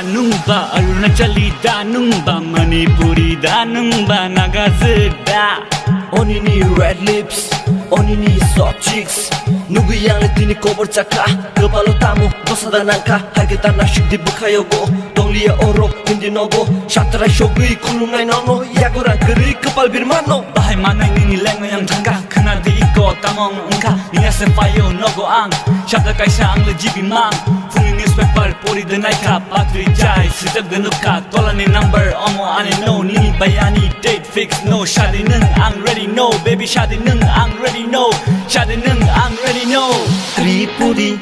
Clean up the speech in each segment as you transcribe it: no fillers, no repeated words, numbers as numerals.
nungba Arunachali da nungba Manipuri da nungba Nagazda Onini red lips, onini soft cheeks Nugu yang letini kobar caka Kepala tamu, dosa dan angka Harga nasyuk dibukayogo Tonglia oro, hindi nogo Syatra syogui kulungai nono Yagoran keri kepal birmano Bahay manay nini lengo yang tangga Kena di iko tamong engka Ninga sefayo nogo ang Syatra kaisa ang lejibi mang Fungi newspaper pori denai ka Patri jai sejak denuka Tola ni number omo ane no Nini bayani date fix no Shadi neng ang ready no Baby shadi neng ang ready no Shadi neng ang ready no Tripuri,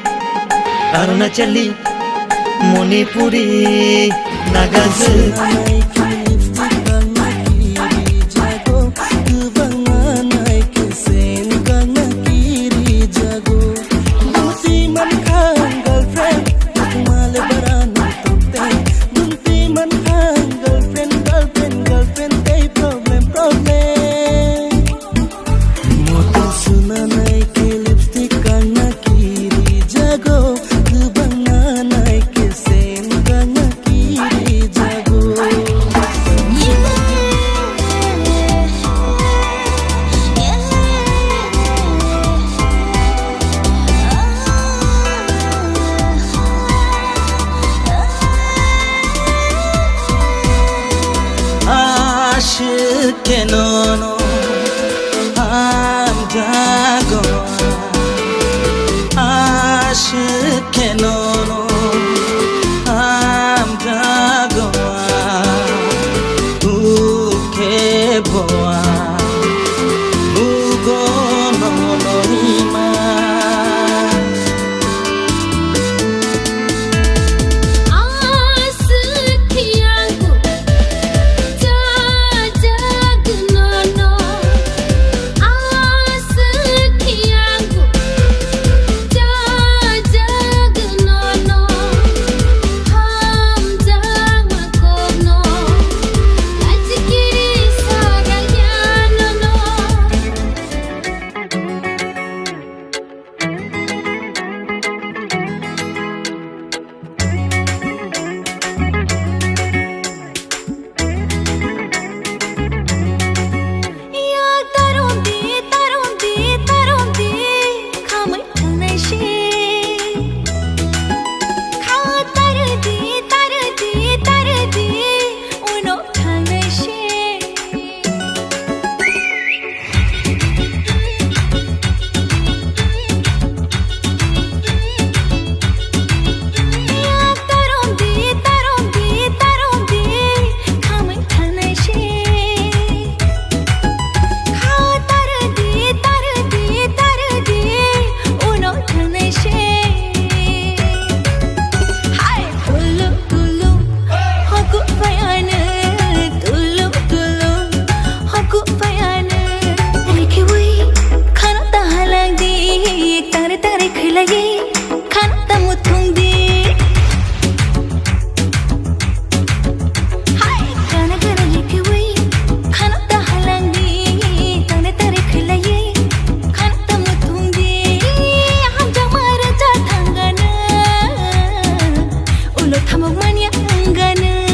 Arunachali, Manipuri, Nagazda Aşık nono amjago aşık nono amjago uke boa ugo nono hima Thamok mania anggana